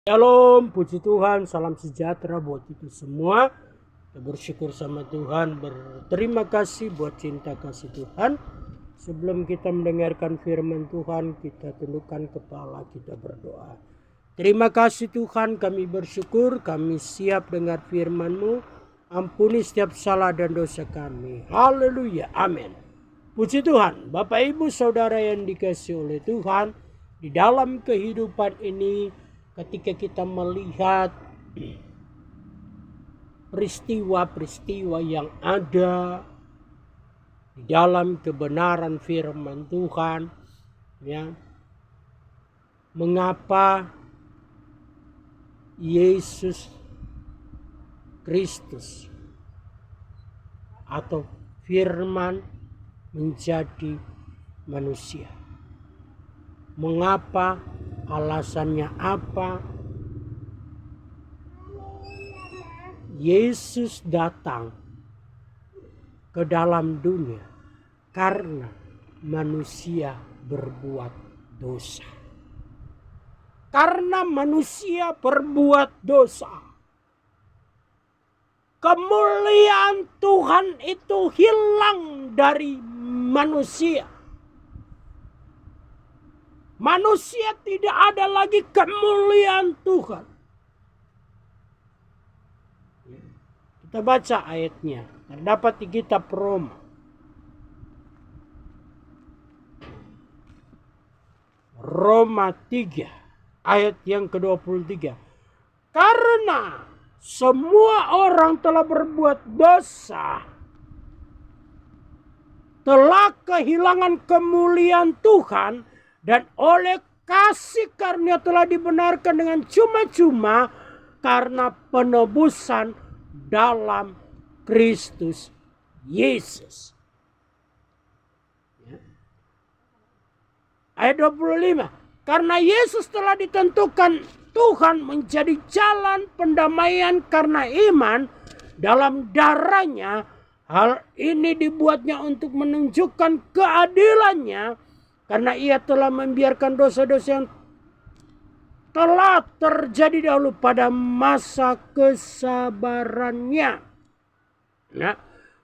Shalom, puji Tuhan, salam sejahtera buat kita semua. Kita bersyukur sama Tuhan, berterima kasih buat cinta kasih Tuhan. Sebelum kita mendengarkan firman Tuhan, kita tundukkan kepala, kita berdoa. Terima kasih Tuhan, kami bersyukur, kami siap dengar firman-Mu. Ampuni setiap salah dan dosa kami. Haleluya, amin. Puji Tuhan, Bapak Ibu Saudara yang dikasihi oleh Tuhan, di dalam kehidupan ini, ketika kita melihat peristiwa-peristiwa yang ada di dalam kebenaran firman Tuhan, ya, mengapa Yesus Kristus atau firman menjadi manusia? Mengapa? Alasannya apa? Yesus datang ke dalam dunia karena manusia berbuat dosa. Karena manusia berbuat dosa, kemuliaan Tuhan itu hilang dari manusia. Manusia tidak ada lagi kemuliaan Tuhan. Kita baca ayatnya. Terdapat di kitab Roma. Roma 3 ayat yang ke-23. Karena semua orang telah berbuat dosa, telah kehilangan kemuliaan Tuhan, dan oleh kasih karunia telah dibenarkan dengan cuma-cuma karena penebusan dalam Kristus Yesus. Ayat 25. Karena Yesus telah ditentukan Tuhan menjadi jalan pendamaian karena iman dalam darahnya. Hal ini dibuatnya untuk menunjukkan keadilannya, karena ia telah membiarkan dosa-dosa yang telah terjadi dahulu pada masa kesabarannya. Nah,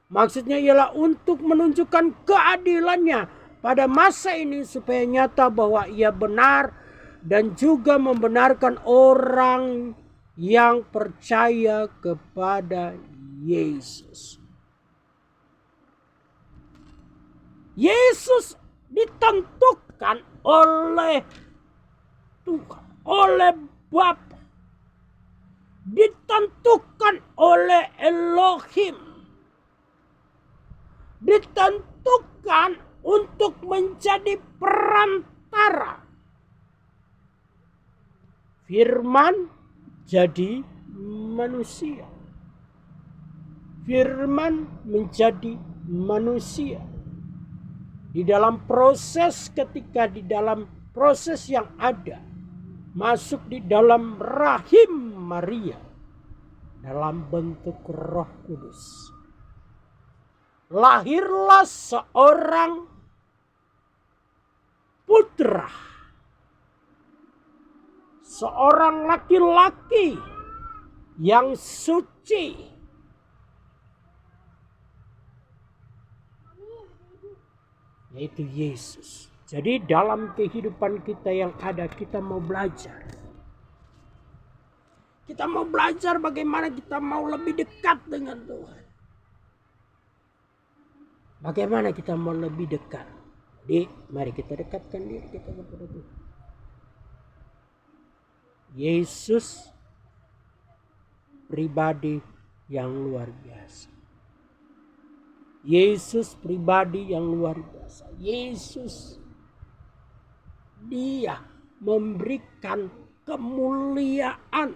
maksudnya ialah untuk menunjukkan keadilannya pada masa ini supaya nyata bahwa ia benar dan juga membenarkan orang yang percaya kepada Yesus. Yesus ditentukan oleh Tuhan, oleh Bapa, ditentukan oleh Elohim, ditentukan untuk menjadi perantara. Firman jadi manusia. Firman menjadi manusia. Di dalam proses, ketika di dalam proses yang ada, masuk di dalam rahim Maria dalam bentuk Roh Kudus, lahirlah seorang putra, seorang laki-laki yang suci, yaitu Yesus. Jadi dalam kehidupan kita yang ada, kita mau belajar. Kita mau belajar bagaimana kita mau lebih dekat dengan Tuhan. Bagaimana kita mau lebih dekat. Jadi mari kita dekatkan diri kita kepada Tuhan. Yesus pribadi yang luar biasa. Yesus pribadi yang luar biasa. Yesus, dia memberikan kemuliaan.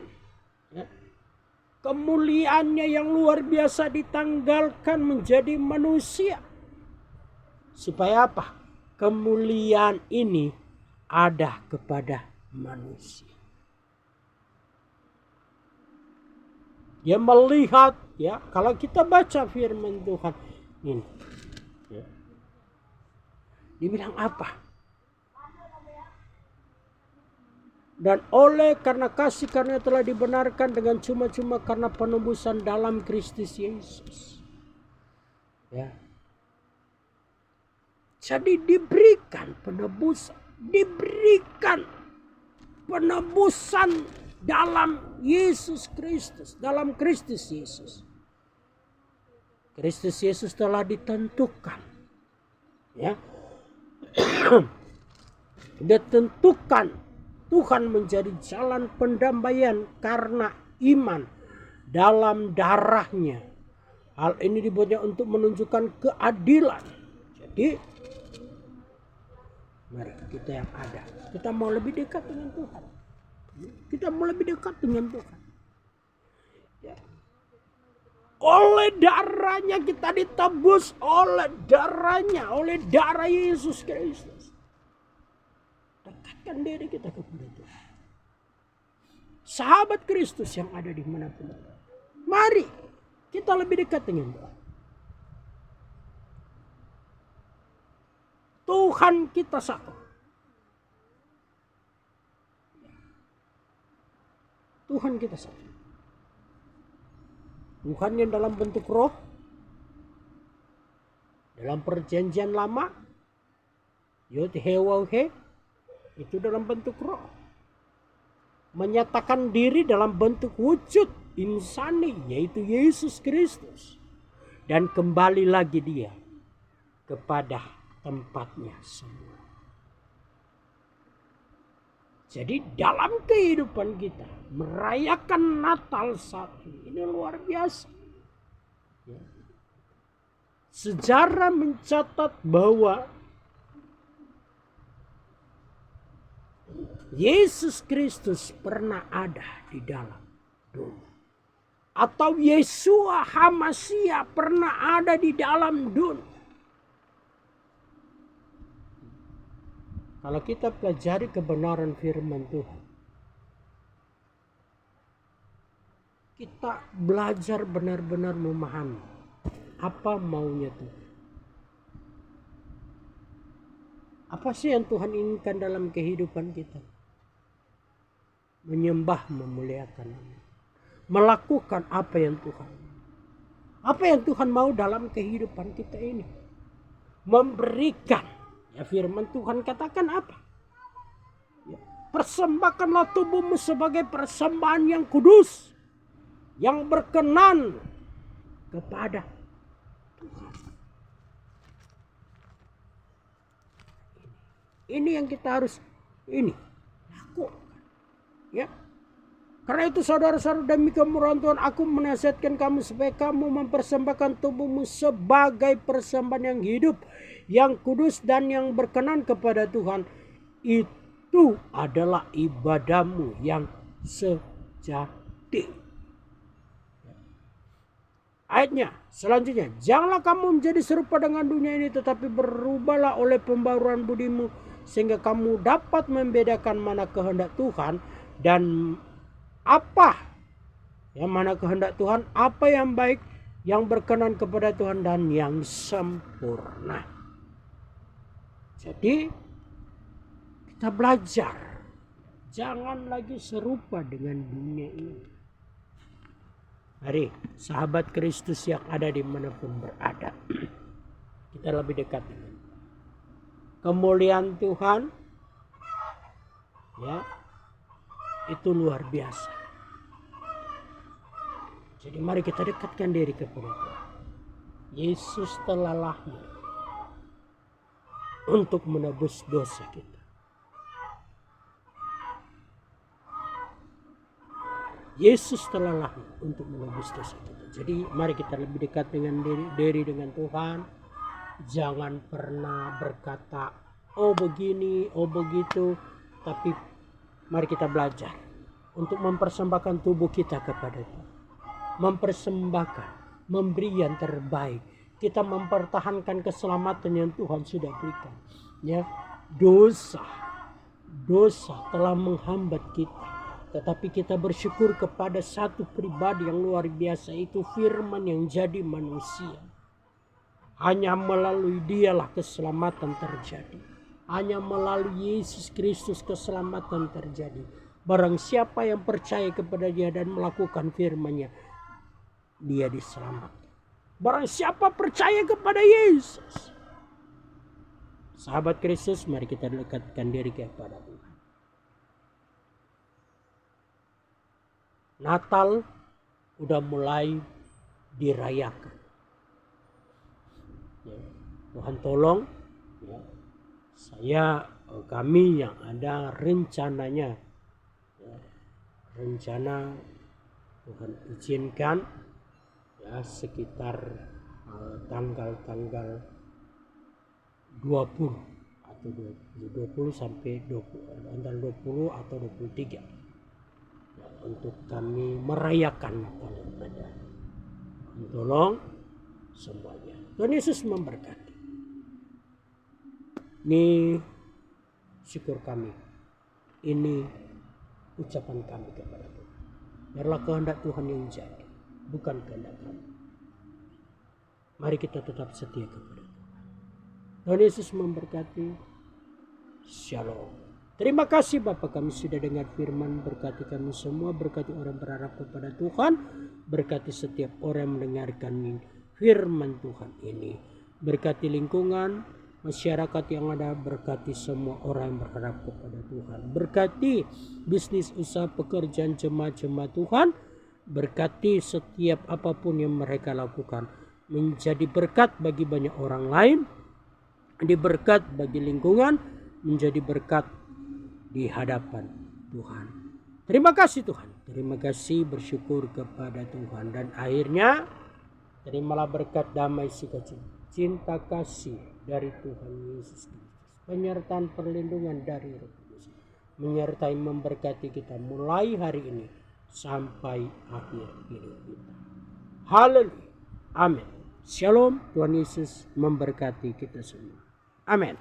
Kemuliaannya yang luar biasa ditanggalkan menjadi manusia. Supaya apa? Kemuliaan ini ada kepada manusia. Dia melihat, ya, kalau kita baca firman Tuhan ini, ya, dibilang apa? Dan oleh karena kasih karunia telah dibenarkan dengan cuma-cuma karena penebusan dalam Kristus Yesus. Ya. Jadi diberikan penebusan. Diberikan penebusan dalam Yesus Kristus. Dalam Kristus Yesus. Kristus Yesus telah ditentukan. Ya. Ditentukan Tuhan menjadi jalan pendamaian karena iman dalam darahnya. Hal ini dibuatnya untuk menunjukkan keadilan. Jadi, mari kita yang ada. Kita mau lebih dekat dengan Tuhan. Kita mau lebih dekat dengan Tuhan. Ya. Oleh darahnya kita ditebus. Oleh darahnya. Oleh darah Yesus Kristus. Dekatkan diri kita kepada Tuhan. Sahabat Kristus yang ada di manapun. Mari kita lebih dekat dengan Tuhan. Tuhan kita satu. Tuhan kita satu. Tuhan yang dalam bentuk roh. Dalam perjanjian lama. Yod he waw he. Itu dalam bentuk roh. Menyatakan diri dalam bentuk wujud insani, yaitu Yesus Kristus. Dan kembali lagi dia kepada tempatnya semua. Jadi dalam kehidupan kita merayakan Natal saat ini luar biasa. Ya. Sejarah mencatat bahwa Yesus Kristus pernah ada di dalam dunia. Atau Yeshua HaMashiach pernah ada di dalam dunia. Kalau kita pelajari kebenaran firman Tuhan, kita belajar benar-benar memahami apa maunya Tuhan. Apa sih yang Tuhan inginkan dalam kehidupan kita? Menyembah, memuliakan Dia. Melakukan apa yang Tuhan. Apa yang Tuhan mau dalam kehidupan kita ini? Memberikan. Ya, firman Tuhan katakan apa? Ya, persembahkanlah tubuhmu sebagai persembahan yang kudus. Yang berkenan kepada Tuhan. Ini yang kita harus lakukan. Ya. Karena itu saudara-saudara demi kemurahan Tuhan, aku menasihatkan kamu supaya kamu mempersembahkan tubuhmu sebagai persembahan yang hidup, yang kudus dan yang berkenan kepada Tuhan. Itu adalah ibadahmu yang sejati. Ayatnya selanjutnya, janganlah kamu menjadi serupa dengan dunia ini, tetapi berubahlah oleh pembaruan budimu, sehingga kamu dapat membedakan mana kehendak Tuhan dan apa yang mana kehendak Tuhan, apa yang baik, yang berkenan kepada Tuhan dan yang sempurna. Jadi kita belajar, jangan lagi serupa dengan dunia ini. Mari sahabat Kristus yang ada dimanapun berada, kita lebih dekat dengan kemuliaan Tuhan. Ya, itu luar biasa. Jadi mari kita dekatkan diri kepada Tuhan. Yesus telah lahir untuk menebus dosa kita. Yesus telah lahir untuk menebus dosa kita. Jadi mari kita lebih dekat dengan diri dengan Tuhan. Jangan pernah berkata, oh begini, oh begitu. Tapi mari kita belajar untuk mempersembahkan tubuh kita kepada Tuhan. Mempersembahkan, memberi yang terbaik. Kita mempertahankan keselamatan yang Tuhan sudah berikan. Ya, dosa telah menghambat kita. Tetapi kita bersyukur kepada satu pribadi yang luar biasa, itu firman yang jadi manusia. Hanya melalui dialah keselamatan terjadi. Hanya melalui Yesus Kristus keselamatan terjadi. Barang siapa yang percaya kepada-Nya dan melakukan firman-Nya, dia diselamatkan. Barang siapa percaya kepada Yesus, sahabat Kristus, mari kita dekatkan diri kepada Tuhan. Natal udah mulai dirayakan. Ya, Tuhan tolong ya, kami yang ada rencananya, ya, rencana Tuhan izinkan ya sekitar tanggal 20 atau 20 sampai 20, antara 20 atau 23 ya, untuk kami merayakan Natal yang ada. Tolong semuanya. Tuhan Yesus memberkati. Ini syukur kami. Ini ucapan kami kepada Tuhan. Biarlah kehendak Tuhan yang jadi, bukan kehendak kami. Mari kita tetap setia kepada Tuhan. Tuhan Yesus memberkati. Shalom. Terima kasih Bapak, kami sudah dengar firman. Berkati kami semua, berkati orang berharap kepada Tuhan, berkati setiap orang yang mendengarkan firman Tuhan ini. Berkati lingkungan, masyarakat yang ada, berkati semua orang yang berharap kepada Tuhan. Berkati bisnis, usaha, pekerjaan jemaat-jemaat Tuhan. Berkati setiap apapun yang mereka lakukan, menjadi berkat bagi banyak orang lain, diberkat bagi lingkungan, menjadi berkat di hadapan Tuhan. Terima kasih Tuhan, terima kasih, bersyukur kepada Tuhan. Dan akhirnya terimalah berkat damai, sukacita, cinta kasih dari Tuhan Yesus Kristus, penyertaan perlindungan dari Roh Kudus, menyertai memberkati kita mulai hari ini sampai akhir hidup kita. Haleluya. Amin. Shalom. Tuhan Yesus memberkati kita semua. Amin.